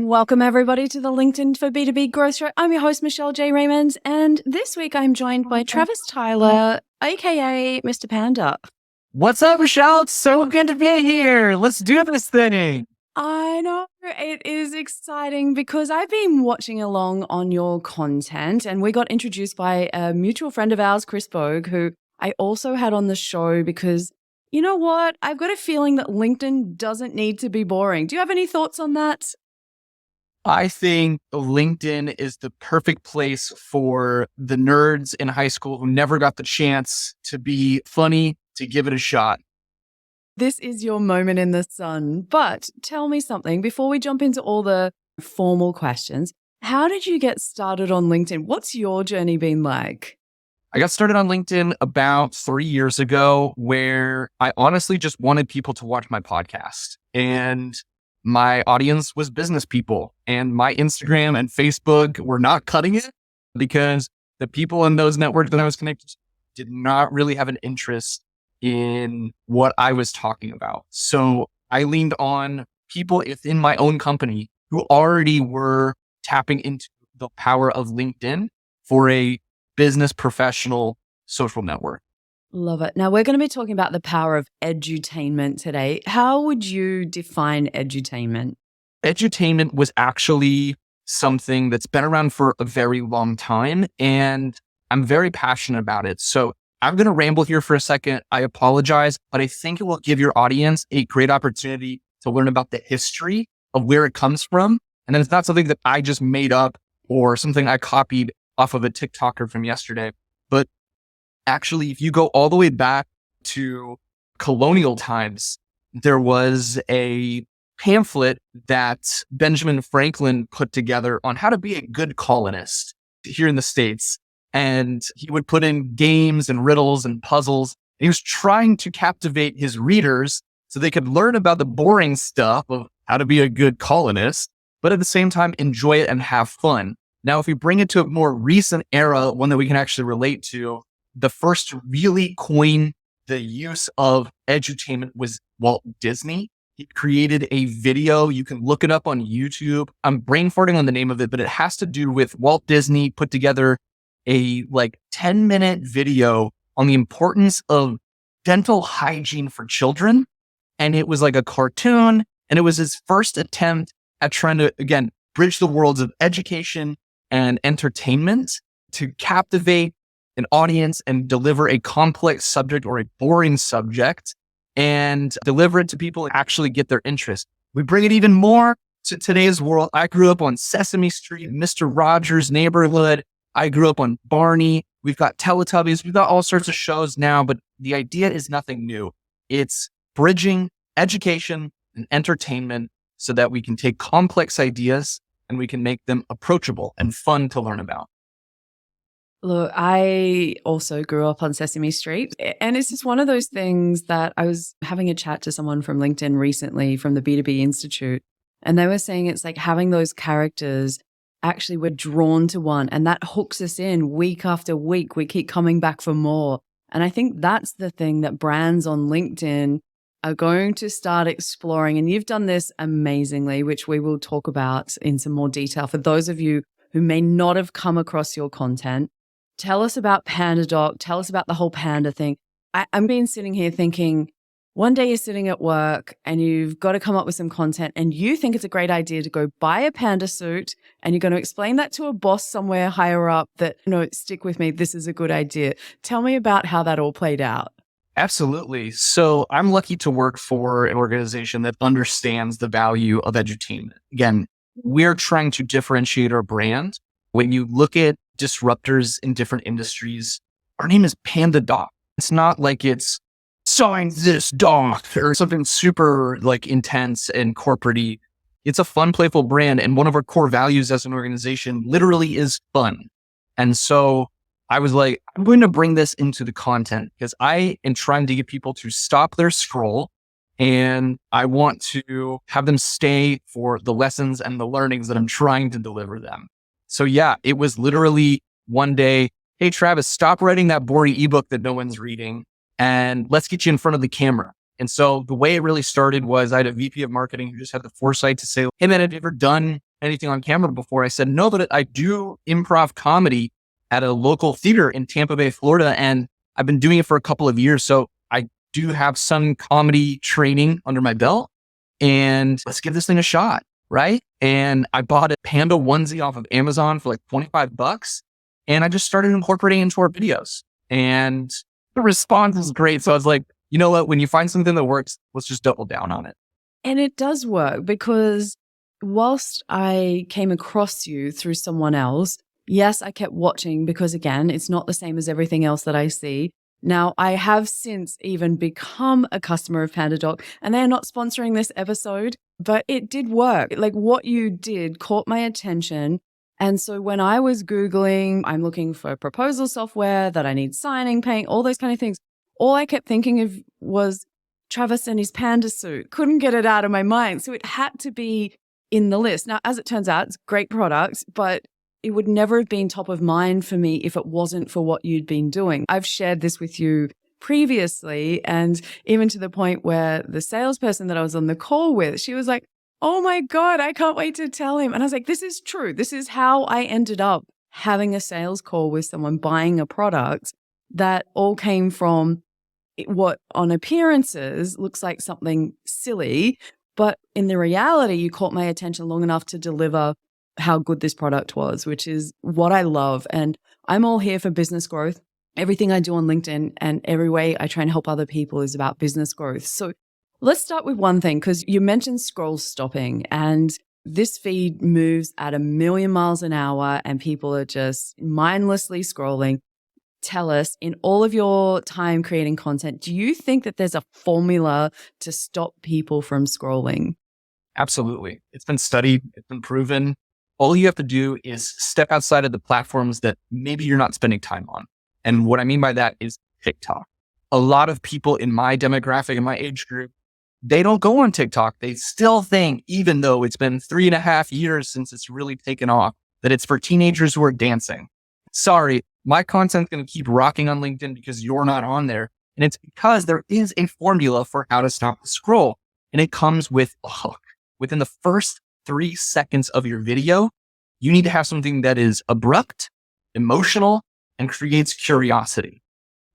Welcome, everybody, to the LinkedIn for B2B Growth Show. I'm your host, Michelle J. Raymond, and this week I'm joined by Travis Tyler, aka Mr. Panda. What's up, Michelle? It's so good to be here. Let's do this thing. I know it is exciting because I've been watching along on your content, and we got introduced by a mutual friend of ours, Chris Bogue, who I also had on the show because, you know what? I've got a feeling that LinkedIn doesn't need to be boring. Do you have any thoughts on that? I think LinkedIn is the perfect place for the nerds in high school who never got the chance to be funny, to give it a shot. This is your moment in the sun. But tell me something before we jump into all the formal questions. How did you get started on LinkedIn? What's your journey been like? I got started on LinkedIn about 3 years ago, where I honestly just wanted people to watch my podcast. And my audience was business people, and my Instagram and Facebook were not cutting it because the people in those networks that I was connected to did not really have an interest in what I was talking about. So I leaned on people within my own company who already were tapping into the power of LinkedIn for a business professional social network. Love it. Now, we're going to be talking about the power of edutainment today. How would you define edutainment? Edutainment was actually something that's been around for a very long time, and I'm very passionate about it. So I'm going to ramble here for a second. I apologize, but I think it will give your audience a great opportunity to learn about the history of where it comes from. And then it's not something that I just made up or something I copied off of a TikToker from yesterday. But actually, if you go all the way back to colonial times, there was a pamphlet that Benjamin Franklin put together on how to be a good colonist here in the States. And he would put in games and riddles and puzzles. And he was trying to captivate his readers so they could learn about the boring stuff of how to be a good colonist, but at the same time, enjoy it and have fun. Now, if we bring it to a more recent era, one that we can actually relate to, the first to really coin the use of edutainment was Walt Disney. He created a video. You can look it up on YouTube. I'm brain farting on the name of it, but it has to do with Walt Disney put together a 10-minute video on the importance of dental hygiene for children. And it was like a cartoon. And it was his first attempt at trying to, again, bridge the worlds of education and entertainment to captivate an audience and deliver a complex subject or a boring subject and deliver it to people and actually get their interest. We bring it even more to today's world. I grew up on Sesame Street, Mr. Rogers' Neighborhood. I grew up on Barney. We've got Teletubbies. We've got all sorts of shows now, but the idea is nothing new. It's bridging education and entertainment so that we can take complex ideas and we can make them approachable and fun to learn about. Look, I also grew up on Sesame Street, and it's just one of those things that I was having a chat to someone from LinkedIn recently from the B2B Institute, and they were saying it's like having those characters actually we're drawn to one, and that hooks us in week after week. We keep coming back for more. And I think that's the thing that brands on LinkedIn are going to start exploring. And you've done this amazingly, which we will talk about in some more detail. For those of you who may not have come across your content, tell us about Panda Doc. Tell us about the whole panda thing. I'm been sitting here thinking, one day you're sitting at work and you've got to come up with some content and you think it's a great idea to go buy a panda suit and you're going to explain that to a boss somewhere higher up that, no, stick with me, this is a good idea. Tell me about how that all played out. Absolutely. So I'm lucky to work for an organization that understands the value of edutainment. Again, we're trying to differentiate our brand. When you look at disruptors in different industries, our name is Panda Doc. It's not like it's sign this doc or something super intense and corporate-y. It's a fun, playful brand. And one of our core values as an organization literally is fun. And so I was like, I'm going to bring this into the content because I am trying to get people to stop their scroll and I want to have them stay for the lessons and the learnings that I'm trying to deliver them. So yeah, it was literally one day, hey, Travis, stop writing that boring ebook that no one's reading and let's get you in front of the camera. And so the way it really started was I had a VP of marketing who just had the foresight to say, hey man, have you ever done anything on camera before. I said, no, but I do improv comedy at a local theater in Tampa Bay, Florida. And I've been doing it for a couple of years. So I do have some comedy training under my belt, and let's give this thing a shot. Right. And I bought a Panda onesie off of Amazon for like $25. And I just started incorporating into our videos, and the response is great. So I was like, you know what, when you find something that works, let's just double down on it. And it does work, because whilst I came across you through someone else, yes, I kept watching, because again, it's not the same as everything else that I see. Now, I have since even become a customer of Pandadoc, and they are not sponsoring this episode, but it did work. Like, what you did caught my attention. And so when I was Googling, I'm looking for proposal software that I need signing, paint, all those kind of things, all I kept thinking of was Travis and his panda suit. Couldn't get it out of my mind. So it had to be in the list. Now, as it turns out, it's a great product, but it would never have been top of mind for me if it wasn't for what you'd been doing. I've shared this with you previously, and even to the point where the salesperson that I was on the call with, she was like, oh my God, I can't wait to tell him. And I was like, this is true. This is how I ended up having a sales call with someone buying a product that all came from what on appearances looks like something silly, but in the reality, you caught my attention long enough to deliver how good this product was, which is what I love. And I'm all here for business growth. Everything I do on LinkedIn and every way I try and help other people is about business growth. So let's start with one thing, because you mentioned scroll stopping, and this feed moves at 1,000,000 miles an hour and people are just mindlessly scrolling. Tell us, in all of your time creating content, do you think that there's a formula to stop people from scrolling? Absolutely. It's been studied. It's been proven. All you have to do is step outside of the platforms that maybe you're not spending time on. And what I mean by that is TikTok. A lot of people in my demographic, in my age group, they don't go on TikTok. They still think, even though it's been 3.5 years since it's really taken off, that it's for teenagers who are dancing. Sorry, my content's going to keep rocking on LinkedIn because you're not on there. And it's because there is a formula for how to stop the scroll. And it comes with a hook. Within the first 3 seconds of your video, you need to have something that is abrupt, emotional, and creates curiosity.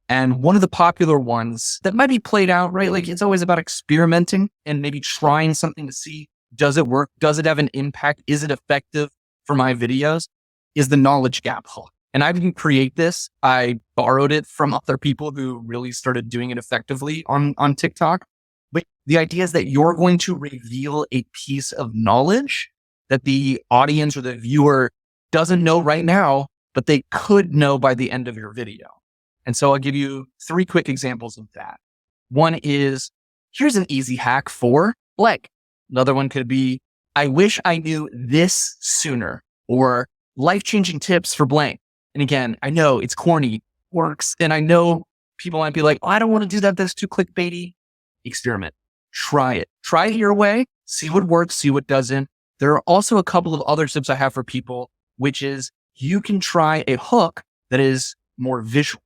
And one of the popular ones that might be played out, right? Like, it's always about experimenting and maybe trying something to see, does it work? Does it have an impact? Is it effective for my videos? Is the knowledge gap hook. And I didn't create this. I borrowed it from other people who really started doing it effectively on TikTok. But the idea is that you're going to reveal a piece of knowledge that the audience or the viewer doesn't know right now, but they could know by the end of your video. And so I'll give you 3 quick examples of that. One is, here's an easy hack for blank. Another one could be, I wish I knew this sooner, or life-changing tips for blank. And again, I know it's corny, works. And I know people might be like, oh, I don't want to do that. That's too clickbaity. Experiment. Try it. Try it your way. See what works, see what doesn't. There are also a couple of other tips I have for people, which is you can try a hook that is more visual.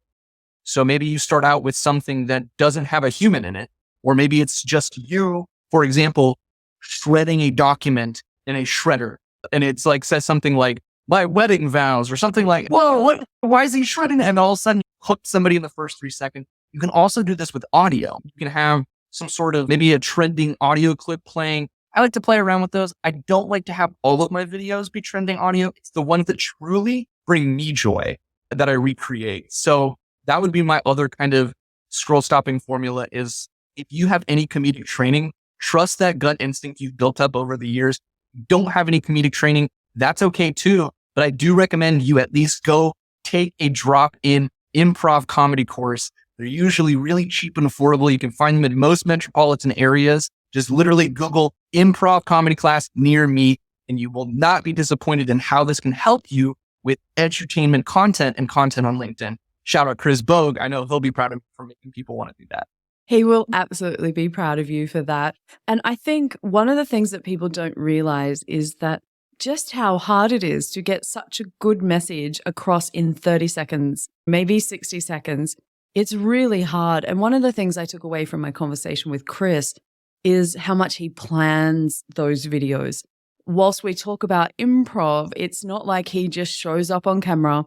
So maybe you start out with something that doesn't have a human in it, or maybe it's just you, for example, shredding a document in a shredder. And it's like, says something like, my wedding vows, or something like, whoa, what? Why is he shredding? And all of a sudden, hook somebody in the first 3 seconds. You can also do this with audio. You can have some sort of maybe a trending audio clip playing. I like to play around with those. I don't like to have all of my videos be trending audio. It's the ones that truly bring me joy that I recreate. So that would be my other kind of scroll stopping formula is, if you have any comedic training, trust that gut instinct you've built up over the years. Don't have any comedic training, that's okay too. But I do recommend you at least go take a drop-in improv comedy course. They're usually really cheap and affordable. You can find them in most metropolitan areas. Just literally Google improv comedy class near me, and you will not be disappointed in how this can help you with edutainment content and content on LinkedIn. Shout out Chris Bogue. I know he'll be proud of me for making people want to do that. He will absolutely be proud of you for that. And I think one of the things that people don't realize is that just how hard it is to get such a good message across in 30 seconds, maybe 60 seconds. It's really hard. And one of the things I took away from my conversation with Chris is how much he plans those videos. whilst we talk about improv, it's not like he just shows up on camera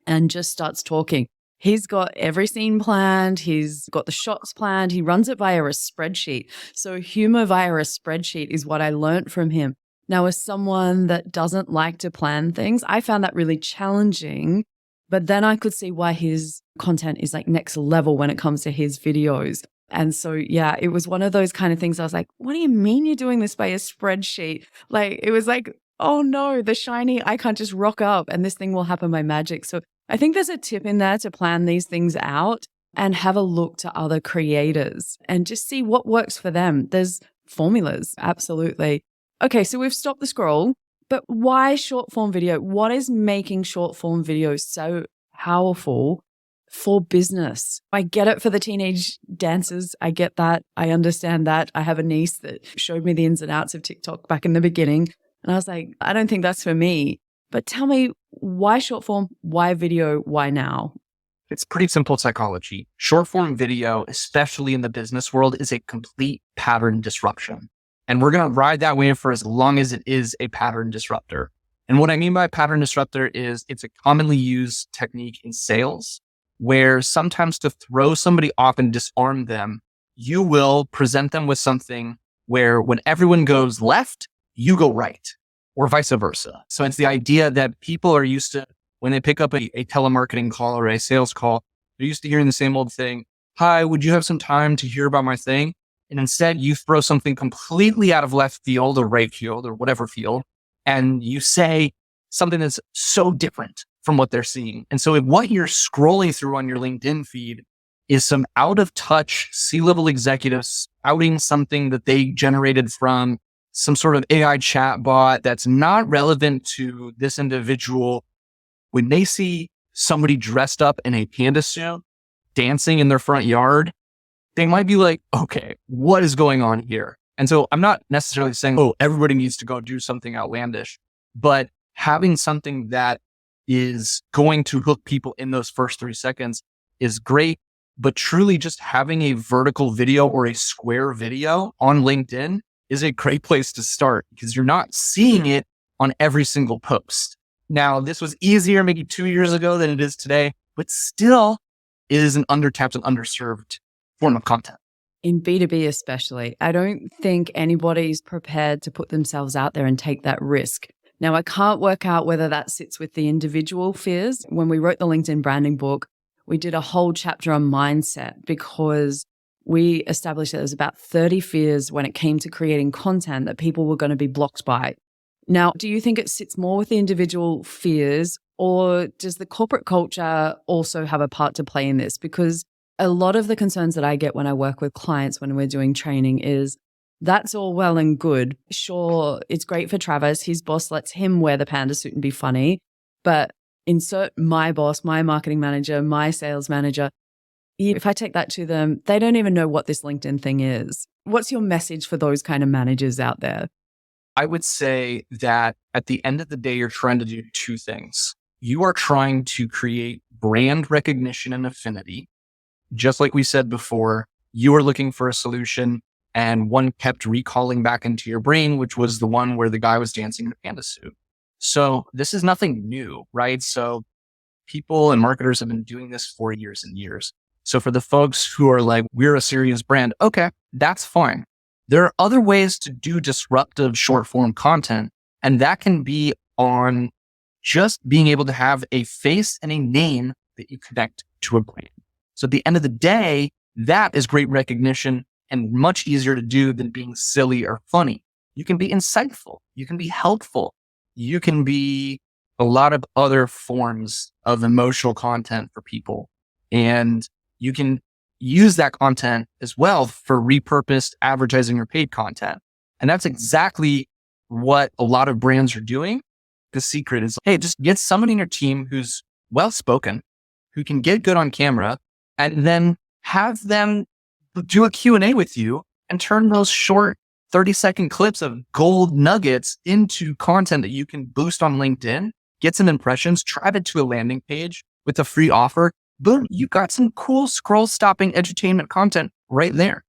and just starts talking. He's got every scene planned. He's got the shots planned. He runs it via a spreadsheet. So humor via a spreadsheet is what I learned from him. Now, as someone that doesn't like to plan things, I found that really challenging. But then I could see why his content is like next level when it comes to his videos. And so, yeah, it was one of those kind of things. I was like, what do you mean you're doing this by a spreadsheet? Like, it was like, oh no, the shiny, I can't just rock up and this thing will happen by magic. So I think there's a tip in there to plan these things out and have a look to other creators and just see what works for them. There's formulas, absolutely. Okay, so we've stopped the scroll, but why short form video? What is making short form videos so powerful for business? I get it for the teenage dancers. I get that. I understand that. I have a niece that showed me the ins and outs of TikTok back in the beginning. And I was like, I don't think that's for me. But tell me, why short form? Why video? Why now? It's pretty simple psychology. Short form video, especially in the business world, is a complete pattern disruption. And we're going to ride that wave for as long as it is a pattern disruptor. And what I mean by pattern disruptor is it's a commonly used technique in sales where sometimes to throw somebody off and disarm them, you will present them with something where when everyone goes left, you go right, or vice versa. So it's the idea that people are used to, when they pick up a telemarketing call or a sales call, they're used to hearing the same old thing. Hi, would you have some time to hear about my thing? And instead you throw something completely out of left field or right field or whatever field, and you say something that's so different from what they're seeing. And so if what you're scrolling through on your LinkedIn feed is some out of touch C-level executives outing something that they generated from some sort of AI chat bot that's not relevant to this individual, when they see somebody dressed up in a panda suit dancing in their front yard, they might be like, okay, what is going on here? And so I'm not necessarily saying, oh, everybody needs to go do something outlandish, but having something that is going to hook people in those first 3 seconds is great. But truly just having a vertical video or a square video on LinkedIn is a great place to start because you're not seeing it on every single post. Now, this was easier maybe 2 years ago than it is today, but still is an undertapped and underserved form of content. In B2B especially, I don't think anybody's prepared to put themselves out there and take that risk. Now, I can't work out whether that sits with the individual fears. When we wrote the LinkedIn branding book, we did a whole chapter on mindset because we established that there was about 30 fears when it came to creating content that people were going to be blocked by. Now, do you think it sits more with the individual fears, or does the corporate culture also have a part to play in this? Because a lot of the concerns that I get when I work with clients when we're doing training is that's all well and good. Sure, it's great for Travis. His boss lets him wear the panda suit and be funny. But insert my boss, my marketing manager, my sales manager. If I take that to them, they don't even know what this LinkedIn thing is. What's your message for those kind of managers out there? I would say that at the end of the day, you're trying to do two things. You are trying to create brand recognition and affinity. Just like we said before, you are looking for a solution and one kept recalling back into your brain, which was the one where the guy was dancing in a panda suit. So this is nothing new, right? So people and marketers have been doing this for years and years. So for the folks who are like, we're a serious brand, okay, that's fine. There are other ways to do disruptive short form content, and that can be on just being able to have a face and a name that you connect to a brand. So at the end of the day, that is great recognition and much easier to do than being silly or funny. You can be insightful. You can be helpful. You can be a lot of other forms of emotional content for people. And you can use that content as well for repurposed advertising or paid content. And that's exactly what a lot of brands are doing. The secret is, hey, just get somebody in your team who's well-spoken, who can get good on camera, and then have them do a Q&A with you and turn those short 30-second clips of gold nuggets into content that you can boost on LinkedIn, get some impressions, drive it to a landing page with a free offer. Boom, you got some cool scroll-stopping edutainment content right there.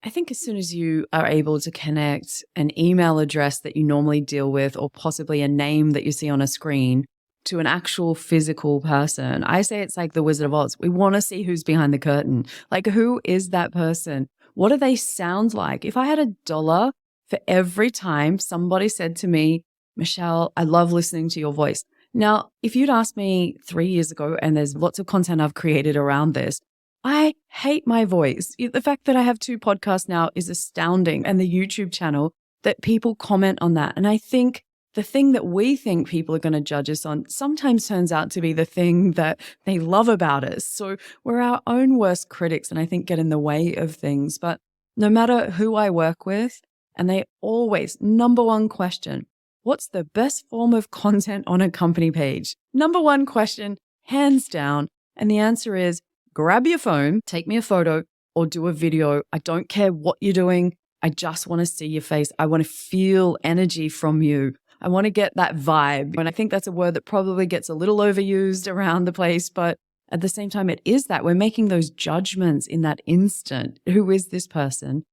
I think as soon as you are able to connect an email address that you normally deal with, or possibly a name that you see on a screen, to an actual physical person, I say it's like the Wizard of Oz. We want to see who's behind the curtain. Like, who is that person? What do they sound like? If I had $1 for every time somebody said to me, Michelle, I love listening to your voice. Now, if you'd asked me 3 years ago, and there's lots of content I've created around this, I hate my voice. The fact that I have 2 podcasts now is astounding, and the YouTube channel, that people comment on that. And I think the thing that we think people are going to judge us on sometimes turns out to be the thing that they love about us. So we're our own worst critics, and I think get in the way of things. But no matter who I work with, and they always, number one question, what's the best form of content on a company page? Number one question, hands down. And the answer is, grab your phone, take me a photo, or do a video. I don't care what you're doing. I just want to see your face. I want to feel energy from you. I want to get that vibe. And I think that's a word that probably gets a little overused around the place, but at the same time, it is that. We're making those judgments in that instant. Who is this person?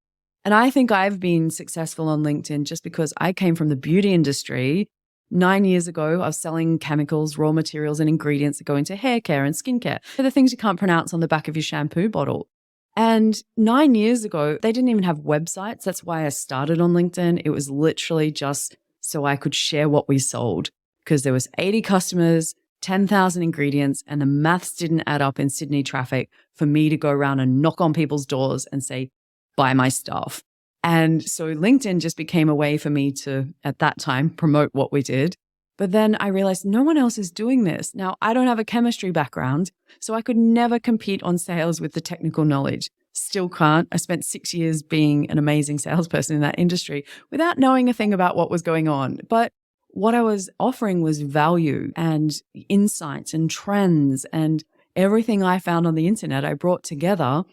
And I think I've been successful on LinkedIn just because I came from the beauty industry. 9 years ago, I was selling chemicals, raw materials, and ingredients that go into hair care and skincare. They're the things you can't pronounce on the back of your shampoo bottle. And 9 years ago, they didn't even have websites. That's why I started on LinkedIn. It was literally just so I could share what we sold, because there was 80 customers, 10,000 ingredients, and the maths didn't add up in Sydney traffic for me to go around and knock on people's doors and say, buy my stuff. And so LinkedIn just became a way for me to, at that time, promote what we did. But then I realized no one else is doing this. Now, I don't have a chemistry background, so I could never compete on sales with the technical knowledge. Still can't. I spent 6 years being an amazing salesperson in that industry without knowing a thing about what was going on. But what I was offering was value and insights and trends, and everything I found on the internet I brought together.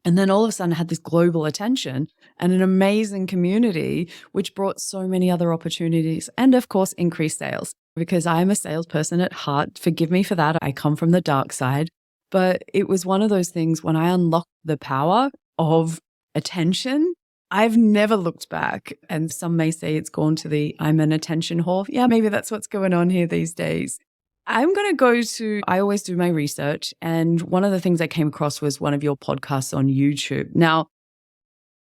And then all of a sudden I had this global attention and an amazing community, which brought so many other opportunities and, of course, increased sales, because I am a salesperson at heart. Forgive me for that. I come from the dark side. But it was one of those things when I unlocked the power of attention, I've never looked back. And some may say it's gone to the I'm an attention whore. Yeah, maybe that's what's going on here these days. I'm going to go to, I always do my research. And one of the things I came across was one of your podcasts on YouTube. Now,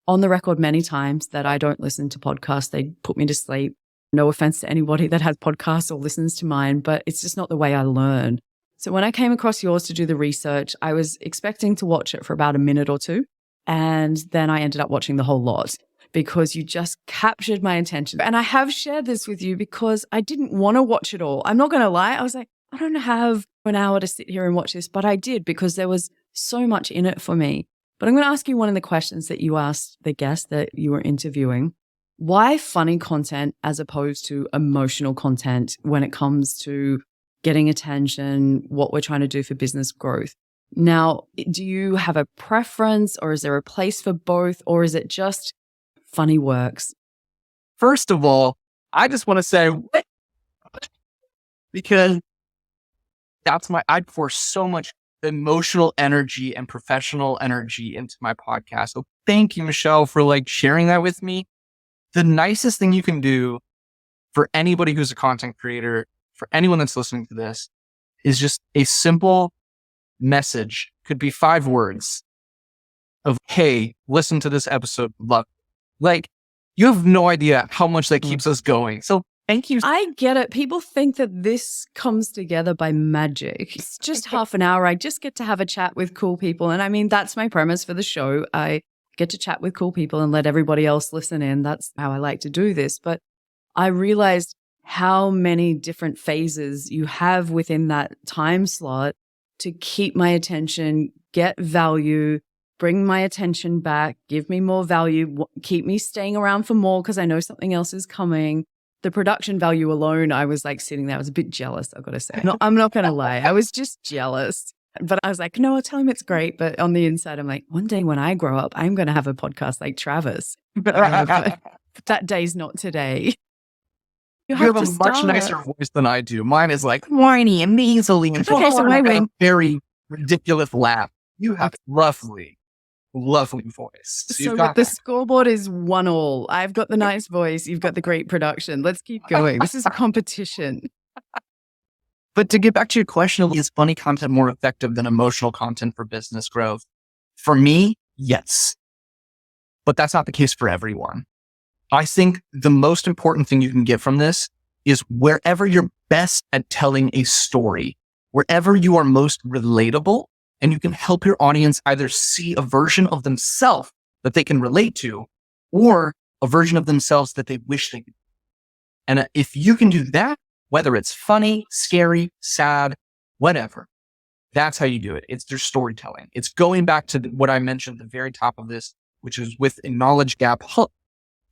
on the record many times that I don't listen to podcasts. They put me to sleep. No offense to anybody that has podcasts or listens to mine, but it's just not the way I learn. So when I came across yours to do the research, I was expecting to watch it for about a minute or two. And then I ended up watching the whole lot because you just captured my attention. And I have shared this with you because I didn't want to watch it all. I'm not going to lie. I was like, I don't have an hour to sit here and watch this, but I did because there was so much in it for me. But I'm going to ask you one of the questions that you asked the guest that you were interviewing. Why funny content as opposed to emotional content when it comes to getting attention, what we're trying to do for business growth? Now, do you have a preference, or is there a place for both, or is it just funny works? First of all, I just want to say, because I pour so much emotional energy and professional energy into my podcast. So thank you, Michelle, for sharing that with me. The nicest thing you can do for anybody who's a content creator, for anyone that's listening to this, is just a simple message. Could be 5 words of, hey, listen to this episode. Love it. You have no idea how much that keeps us going. So thank you. I get it. People think that this comes together by magic. It's just half an hour. I just get to have a chat with cool people. And I mean, that's my premise for the show. I get to chat with cool people and let everybody else listen in. That's how I like to do this. But I realized how many different phases you have within that time slot to keep my attention, get value, bring my attention back, give me more value, keep me staying around for more because I know something else is coming. The production value alone, I was sitting there. I was a bit jealous, I've got to say. No, I'm not going to lie. I was just jealous. But I was like, no, I'll tell him it's great. But on the inside, I'm like, one day when I grow up, I'm going to have a podcast like Travis. That day's not today. You have a much nicer voice than I do. Mine is whiny and nasally and okay, so I win. Very ridiculous laugh. You have lovely. lovely voice. So you've So got the that. scoreboard is 1-1. I've got the nice voice. You've got the great production. Let's keep going. This is a competition. But to get back to your question, is funny content more effective than emotional content for business growth? For me, yes. But that's not the case for everyone. I think the most important thing you can get from this is wherever you're best at telling a story, wherever you are most relatable, and you can help your audience either see a version of themselves that they can relate to, or a version of themselves that they wish they could. And if you can do that, whether it's funny, scary, sad, whatever, that's how you do it. It's their storytelling. It's going back to what I mentioned at the very top of this, which is with a knowledge gap hook.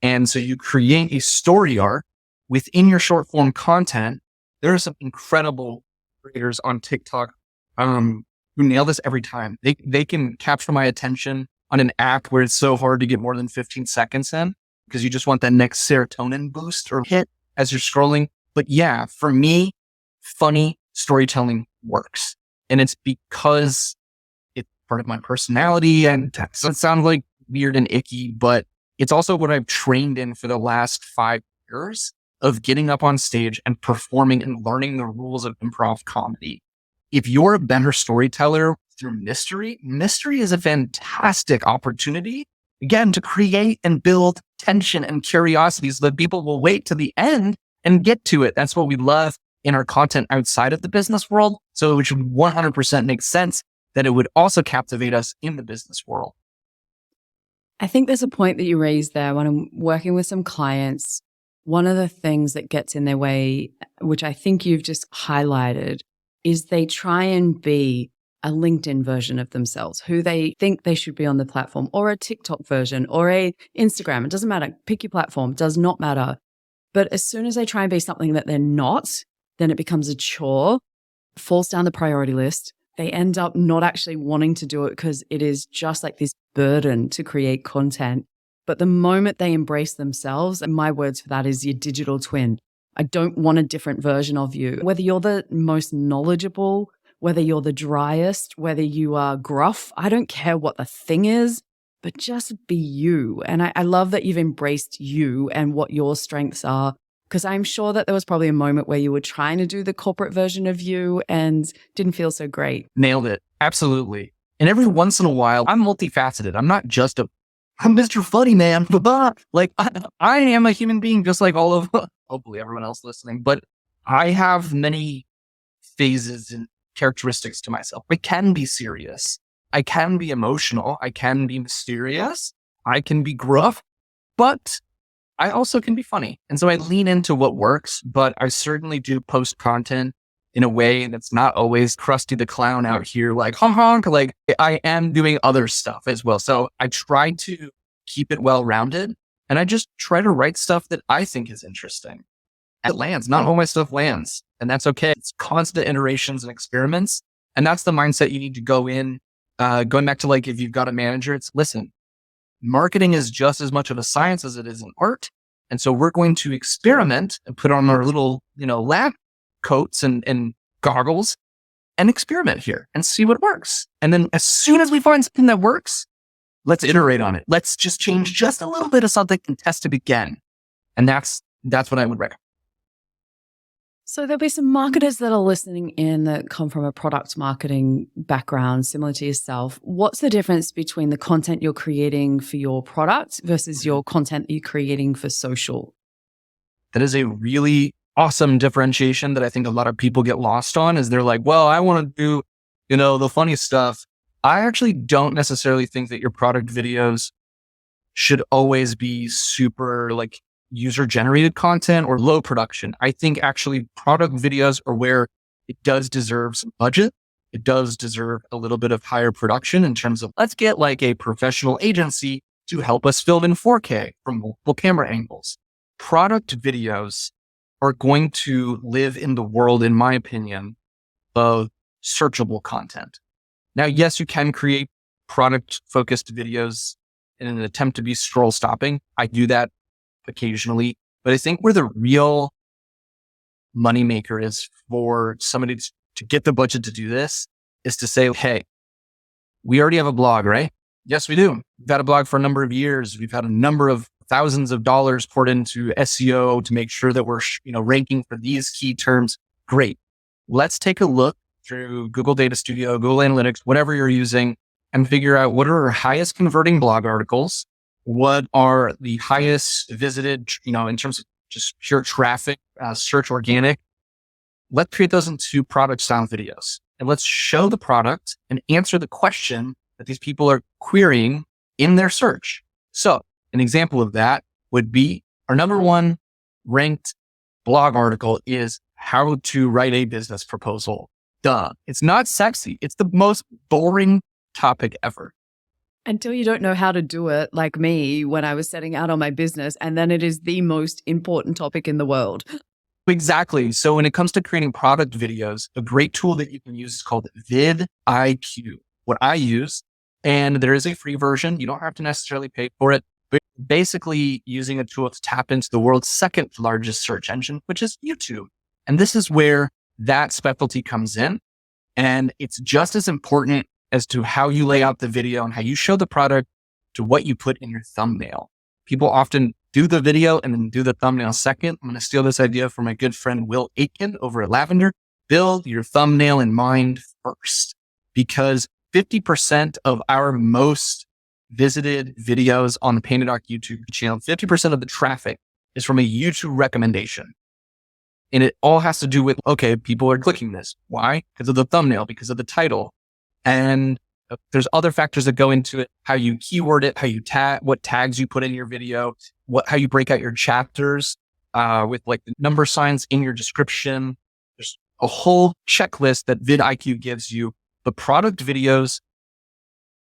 And so you create a story arc within your short form content. There are some incredible creators on TikTok who nail this every time. They can capture my attention on an app where it's so hard to get more than 15 seconds in because you just want that next serotonin boost or hit as you're scrolling. But yeah, for me, funny storytelling works. And it's because it's part of my personality. And it sounds like weird and icky, but it's also what I've trained in for the last 5 years of getting up on stage and performing and learning the rules of improv comedy. If you're a better storyteller through mystery is a fantastic opportunity, again, to create and build tension and curiosity so that people will wait to the end and get to it. That's what we love in our content outside of the business world. So it should 100% make sense that it would also captivate us in the business world. I think there's a point that you raised there when I'm working with some clients. One of the things that gets in their way, which I think you've just highlighted, is they try and be a LinkedIn version of themselves, who they think they should be on the platform, or a TikTok version, or a Instagram. It doesn't matter. Pick your platform. It does not matter. But as soon as they try and be something that they're not, then it becomes a chore, falls down the priority list. They end up not actually wanting to do it because it is just like this burden to create content. But the moment they embrace themselves, and my words for that is your digital twin. I don't want a different version of you. Whether you're the most knowledgeable, whether you're the driest, whether you are gruff, I don't care what the thing is, but just be you. And I love that you've embraced you and what your strengths are, because I'm sure that there was probably a moment where you were trying to do the corporate version of you and didn't feel so great. Nailed it. Absolutely. And every once in a while, I'm multifaceted. I'm not just I'm Mr. Funny Man. Like I am a human being just like all of, hopefully everyone else listening, but I have many phases and characteristics to myself. I can be serious. I can be emotional. I can be mysterious. I can be gruff, but I also can be funny. And so I lean into what works, but I certainly do post content in a way that's not always Krusty the Clown out here, like honk honk. Like I am doing other stuff as well. So I try to keep it well-rounded, and I just try to write stuff that I think is interesting. It lands. Not all my stuff lands, and that's okay. It's constant iterations and experiments. And that's the mindset you need to go in. Going back to like, if you've got a manager, it's listen, marketing is just as much of a science as it is an art. And so we're going to experiment and put on our little, lab coats and goggles and experiment here and see what works. And then as soon as we find something that works, let's iterate on it. Let's just change just a little bit of something and test it again. And that's what I would recommend. So there'll be some marketers that are listening in that come from a product marketing background, similar to yourself. What's the difference between the content you're creating for your product versus your content that you're creating for social? That is a really awesome differentiation that I think a lot of people get lost on, is they're like, well, I want to do, the funny stuff. I actually don't necessarily think that your product videos should always be super like user generated content or low production. I think actually product videos are where it does deserve some budget. It does deserve a little bit of higher production in terms of, let's get like a professional agency to help us film in 4K from multiple camera angles. Product videos are going to live in the world, in my opinion, of searchable content. Now, yes, you can create product focused videos in an attempt to be scroll stopping. I do that occasionally, but I think where the real moneymaker is for somebody to get the budget to do this is to say, hey, we already have a blog, right? Yes, we do. We've had a blog for a number of years. We've had a number of thousands of dollars poured into SEO to make sure that we're, ranking for these key terms. Great. Let's take a look through Google Data Studio, Google Analytics, whatever you're using, and figure out what are our highest converting blog articles, what are the highest visited, in terms of just pure traffic, search organic. Let's create those into product style videos, and let's show the product and answer the question that these people are querying in their search. So an example of that would be our number one ranked blog article is how to write a business proposal. Duh. It's not sexy. It's the most boring topic ever. Until you don't know how to do it, like me when I was setting out on my business, and then it is the most important topic in the world. Exactly. So when it comes to creating product videos, a great tool that you can use is called vidIQ. What I use, and there is a free version. You don't have to necessarily pay for it, but basically using a tool to tap into the world's second largest search engine, which is YouTube. And this is where that specialty comes in. And it's just as important as to how you lay out the video and how you show the product to what you put in your thumbnail. People often do the video and then do the thumbnail second. I'm going to steal this idea from my good friend, Will Aitken over at Lavender. Build your thumbnail in mind first, because 50% of our most visited videos on the Pandadoc YouTube channel, 50% of the traffic is from a YouTube recommendation. And it all has to do with, okay, people are clicking this. Why? Because of the thumbnail, because of the title. And there's other factors that go into it, how you keyword it, how you what tags you put in your video, how you break out your chapters, with like the number signs in your description. There's a whole checklist that vidIQ gives you. But product videos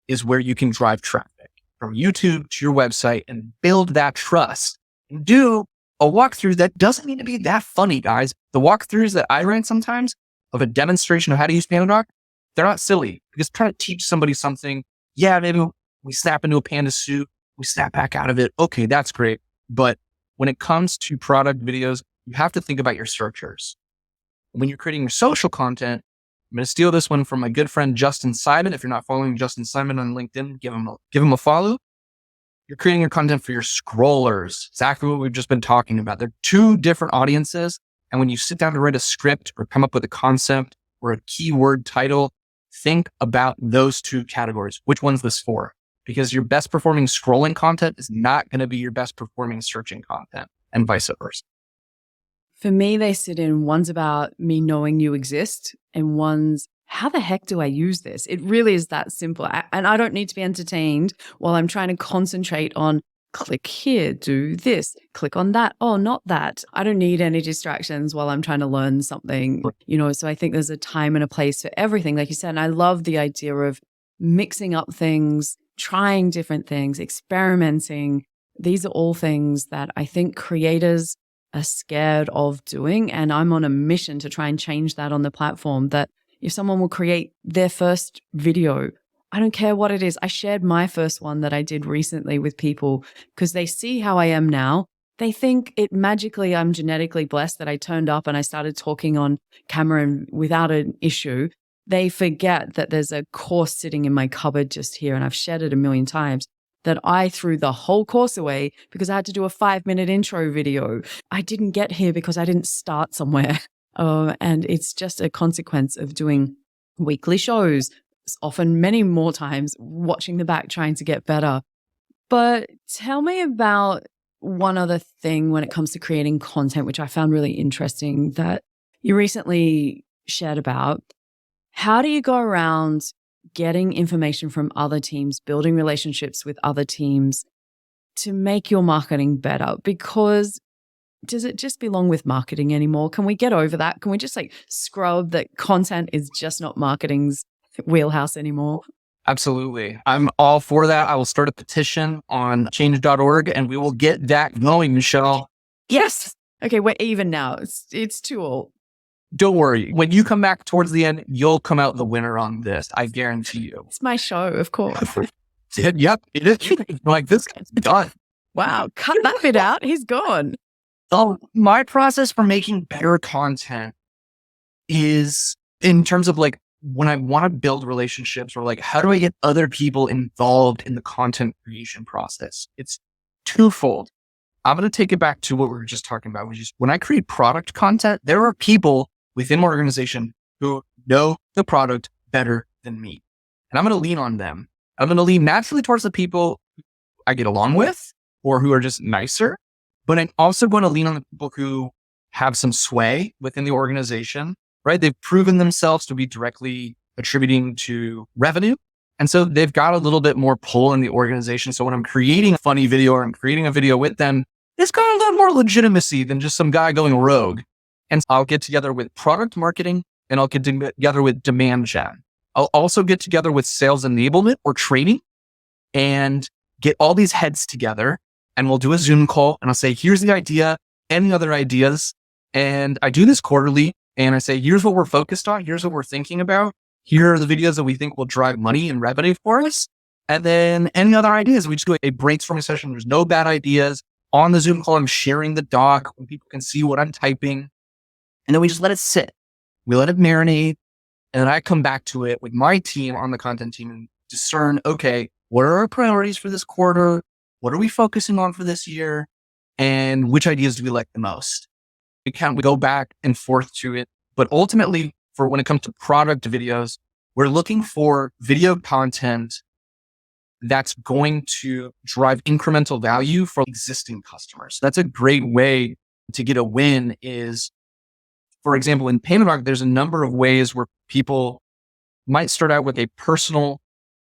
is where you can drive traffic from YouTube to your website and build that trust and do a walkthrough that doesn't need to be that funny, guys. The walkthroughs that I run sometimes of a demonstration of how to use Pandadoc, they're not silly, because trying to teach somebody something, yeah, maybe we snap into a panda suit, we snap back out of it. Okay, that's great. But when it comes to product videos, you have to think about your searchers. When you're creating your social content, I'm going to steal this one from my good friend, Justin Simon. If you're not following Justin Simon on LinkedIn, give him a follow. You're creating your content for your scrollers. Exactly what we've just been talking about. They're two different audiences. And when you sit down to write a script or come up with a concept or a keyword title, think about those two categories. Which one's this for? Because your best performing scrolling content is not going to be your best performing searching content, and vice versa. For me, they sit in, one's about me knowing you exist, and one's, how the heck do I use this? It really is that simple. And I don't need to be entertained while I'm trying to concentrate on click here, do this, click on that. Oh, not that. I don't need any distractions while I'm trying to learn something, so I think there's a time and a place for everything, like you said. And I love the idea of mixing up things, trying different things, experimenting. These are all things that I think creators are scared of doing. And I'm on a mission to try and change that on the platform, that if someone will create their first video, I don't care what it is. I shared my first one that I did recently with people because they see how I am now. They think I'm genetically blessed that I turned up and I started talking on camera and without an issue. They forget that there's a course sitting in my cupboard just here, and I've shared it a million times, that I threw the whole course away because I had to do a 5-minute intro video. I didn't get here because I didn't start somewhere. And it's just a consequence of doing weekly shows, often many more times, watching the back, trying to get better. But tell me about one other thing when it comes to creating content, which I found really interesting, that you recently shared about. How do you go around getting information from other teams, building relationships with other teams to make your marketing better? Because does it just belong with marketing anymore? Can we get over that? Can we just scrub that content is just not marketing's wheelhouse anymore? Absolutely. I'm all for that. I will start a petition on change.org and we will get that going, Michelle. Yes. Okay, we're even now. It's too old. Don't worry. When you come back towards the end, you'll come out the winner on this. I guarantee you. It's my show, of course. Yep, it is. Like, this guy's done. Wow, cut that bit out. He's gone. So my process for making better content is, in terms of when I want to build relationships or like, how do I get other people involved in the content creation process? It's twofold. I'm going to take it back to what we were just talking about, which is when I create product content, there are people within my organization who know the product better than me. And I'm going to lean on them. I'm going to lean naturally towards the people I get along with or who are just nicer. But I'm also going to lean on the people who have some sway within the organization, right? They've proven themselves to be directly attributing to revenue. And so they've got a little bit more pull in the organization. So when I'm creating a funny video or I'm creating a video with them, it's got a little more legitimacy than just some guy going rogue. And I'll get together with product marketing and I'll get together with demand gen. I'll also get together with sales enablement or training and get all these heads together and we'll do a Zoom call and I'll say, here's the idea, any other ideas? And I do this quarterly and I say, here's what we're focused on. Here's what we're thinking about. Here are the videos that we think will drive money and revenue for us. And then any other ideas, we just do a brainstorming session. There's no bad ideas. On the Zoom call, I'm sharing the doc when people can see what I'm typing. And then we just let it sit. We let it marinate. And then I come back to it with my team on the content team and discern, okay, what are our priorities for this quarter? What are we focusing on for this year? And which ideas do we like the most? We go back and forth to it. But ultimately, for when it comes to product videos, we're looking for video content that's going to drive incremental value for existing customers. That's a great way to get a win is, for example, in Pandadoc, there's a number of ways where people might start out with a personal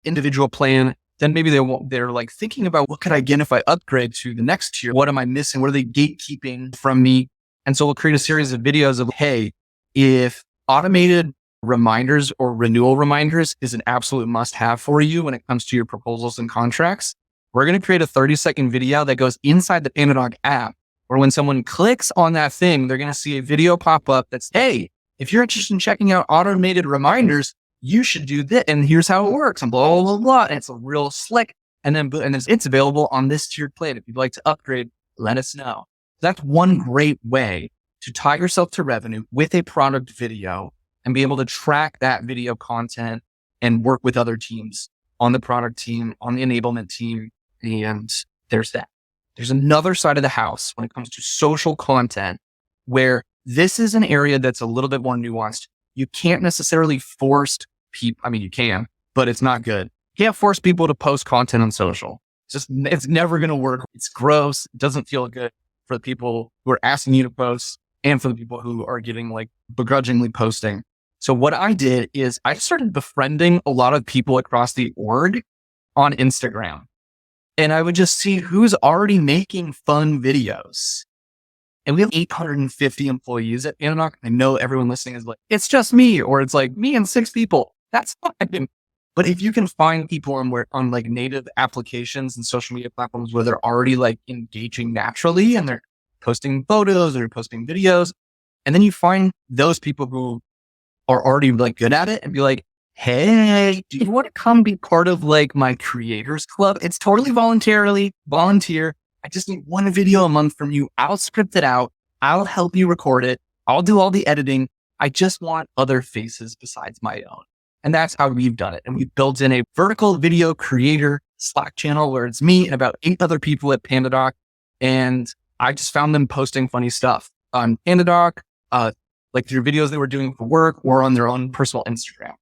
individual plan. Then maybe they're like thinking about what could I get if I upgrade to the next tier? What am I missing? What are they gatekeeping from me? And so we'll create a series of videos of, hey, if automated reminders or renewal reminders is an absolute must-have for you when it comes to your proposals and contracts, we're going to create a 30-second video that goes inside the Pandadoc app, where when someone clicks on that thing, they're going to see a video pop up that's, hey, if you're interested in checking out automated reminders, you should do this. And here's how it works. And blah, blah, blah, blah. And it's a real slick. And then it's available on this tiered plan. If you'd like to upgrade, let us know. That's one great way to tie yourself to revenue with a product video and be able to track that video content and work with other teams on the product team, on the enablement team. And there's that. There's another side of the house when it comes to social content where this is an area that's a little bit more nuanced. You can't necessarily force people. I mean, you can, but it's not good. You can't force people to post content on social. It's never going to work. It's gross. It doesn't feel good for the people who are asking you to post and for the people who are getting like begrudgingly posting. So what I did is I started befriending a lot of people across the org on Instagram. And I would just see who's already making fun videos. And we have 850 employees at Pandadoc. I know everyone listening is like, it's just me, or it's like me and 6 people. That's fine. But if you can find people on like native applications and social media platforms where they're already like engaging naturally and they're posting photos or posting videos, and then you find those people who are already like good at it and be like, hey, do you want to come be part of like my creators club? It's totally volunteer. I just need one video a month from you. I'll script it out. I'll help you record it. I'll do all the editing. I just want other faces besides my own. And that's how we've done it. And we've built in a vertical video creator Slack channel where it's me and about 8 other people at Pandadoc. And I just found them posting funny stuff on Pandadoc, like through videos they were doing for work or on their own personal Instagram.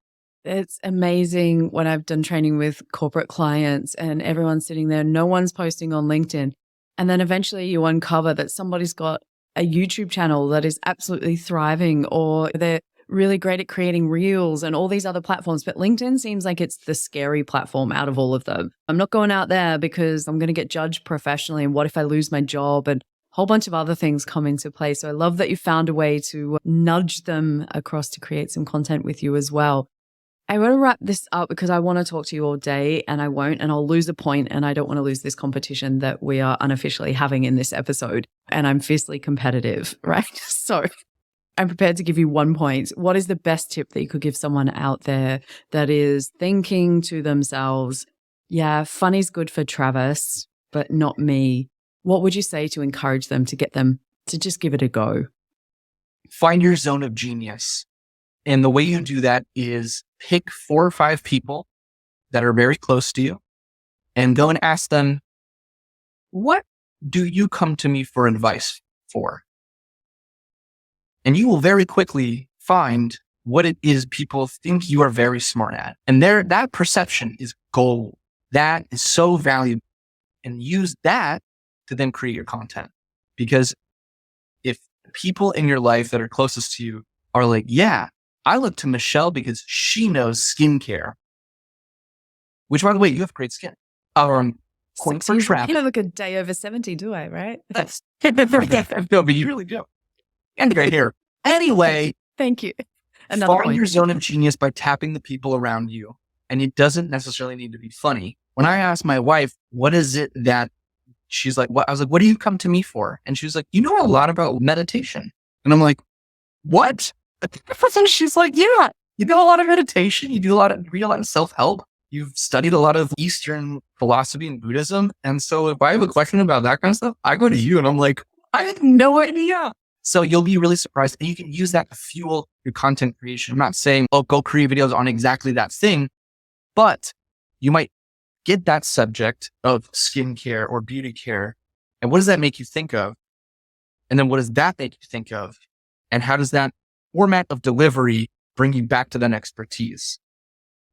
It's amazing when I've done training with corporate clients and everyone's sitting there, no one's posting on LinkedIn. And then eventually you uncover that somebody's got a YouTube channel that is absolutely thriving, or they're really great at creating reels and all these other platforms. But LinkedIn seems like it's the scary platform out of all of them. I'm not going out there because I'm going to get judged professionally. And what if I lose my job? And a whole bunch of other things come into play. So I love that you found a way to nudge them across to create some content with you as well. I want to wrap this up because I want to talk to you all day and I won't, and I'll lose a point, and I don't want to lose this competition that we are unofficially having in this episode. And I'm fiercely competitive, right? So I'm prepared to give you 1 point. What is the best tip that you could give someone out there that is thinking to themselves, yeah, funny's good for Travis, but not me? What would you say to encourage them to get them to just give it a go? Find your zone of genius. And the way you do that is pick 4 or 5 people that are very close to you and go and ask them, what do you come to me for advice for? And you will very quickly find what it is people think you are very smart at. And that perception is gold. That is so valuable. And use that to then create your content. Because if people in your life that are closest to you are like, yeah, I look to Michelle because she knows skincare. Which, by the way, you have great skin. Point for Travis. You don't look a day over 70, do I, right? No, but you really do. And great hair. Anyway. Thank you. Find your zone of genius by tapping the people around you. And it doesn't necessarily need to be funny. When I asked my wife, what is it that she's like, what? I was like, what do you come to me for? And she was like, you know a lot about meditation. And I'm like, what? And she's like, yeah, you do a lot of meditation. You read a lot of self-help. You've studied a lot of Eastern philosophy and Buddhism. And so if I have a question about that kind of stuff, I go to you and I'm like, I had no idea. So you'll be really surprised. And you can use that to fuel your content creation. I'm not saying, oh, go create videos on exactly that thing, but you might get that subject of skincare or beauty care. And what does that make you think of? And then what does that make you think of? And how does that format of delivery bring you back to that expertise?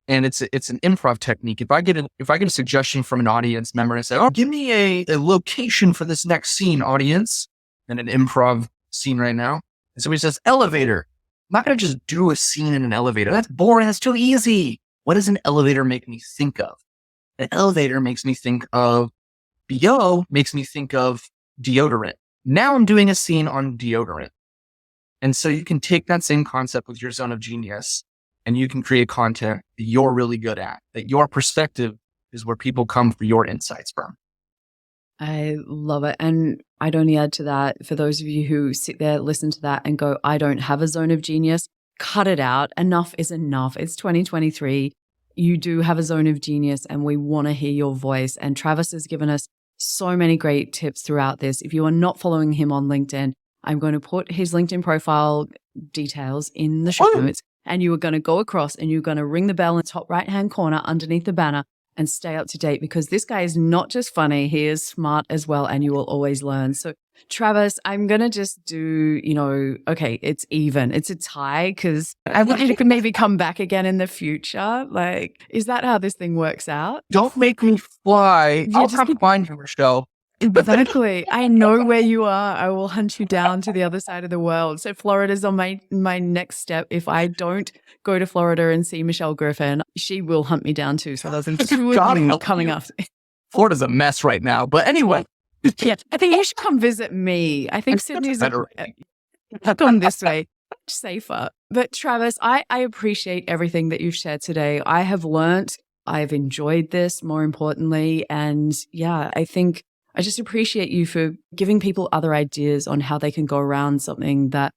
And it's an improv technique. If I get a suggestion from an audience member and I say, oh, give me a location for this next scene, audience, and an improv scene right now. And somebody says, elevator. I'm not going to just do a scene in an elevator. That's boring. That's too easy. What does an elevator make me think of? An elevator makes me think of BO, makes me think of deodorant. Now I'm doing a scene on deodorant. And so you can take that same concept with your zone of genius and you can create content that you're really good at, that your perspective is where people come for your insights from. I love it. And I'd only add to that, for those of you who sit there, listen to that and go, I don't have a zone of genius, cut it out. Enough is enough. It's 2023. You do have a zone of genius and we want to hear your voice. And Travis has given us so many great tips throughout this. If you are not following him on LinkedIn, I'm going to put his LinkedIn profile details in the show notes. And you are going to go across and you're going to ring the bell in the top right-hand corner underneath the banner and stay up to date, because this guy is not just funny, he is smart as well, and you will always learn. So Travis, I'm going to just do, okay, it's even. It's a tie because I want you to maybe come back again in the future. Like, is that how this thing works out? Don't make me fly. I'll have to find you, Michelle. Exactly. I know where you are. I will hunt you down to the other side of the world. So Florida's on my next step. If I don't go to Florida and see Michelle Griffin, she will hunt me down too. So there's two of you coming after me. Florida's a mess right now. But anyway. Yeah, I think you should come visit me. I think Sydney's come this way, safer. But Travis, I appreciate everything that you've shared today. I have learned, I've enjoyed this, more importantly. And yeah, I think I just appreciate you for giving people other ideas on how they can go around something that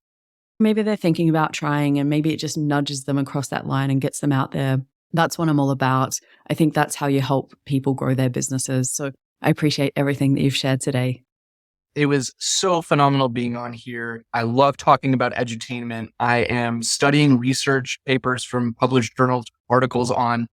maybe they're thinking about trying, and maybe it just nudges them across that line and gets them out there. That's what I'm all about. I think that's how you help people grow their businesses. So I appreciate everything that you've shared today. It was so phenomenal being on here. I love talking about edutainment. I am studying research papers from published journals, articles on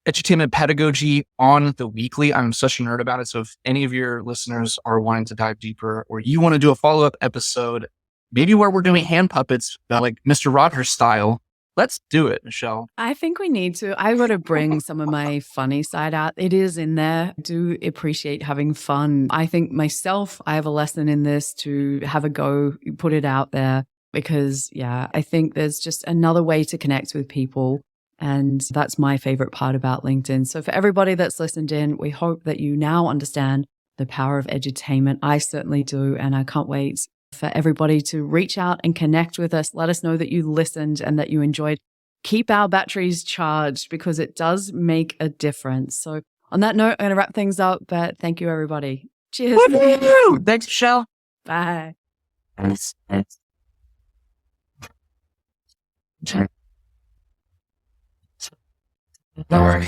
edutainment pedagogy on the weekly. I'm such a nerd about it. So if any of your listeners are wanting to dive deeper, or you want to do a follow-up episode, maybe where we're doing hand puppets, like Mr. Rogers style, let's do it, Michelle. I think we need to. I got to bring some of my funny side out. It is in there. I do appreciate having fun. I think myself, I have a lesson in this to have a go, put it out there, because yeah, I think there's just another way to connect with people. And that's my favorite part about LinkedIn. So for everybody that's listened in, we hope that you now understand the power of edutainment. I certainly do. And I can't wait for everybody to reach out and connect with us. Let us know that you listened and that you enjoyed. Keep our batteries charged, because it does make a difference. So on that note, I'm going to wrap things up, but thank you, everybody. Cheers. Thanks, Michelle. Bye. No worries.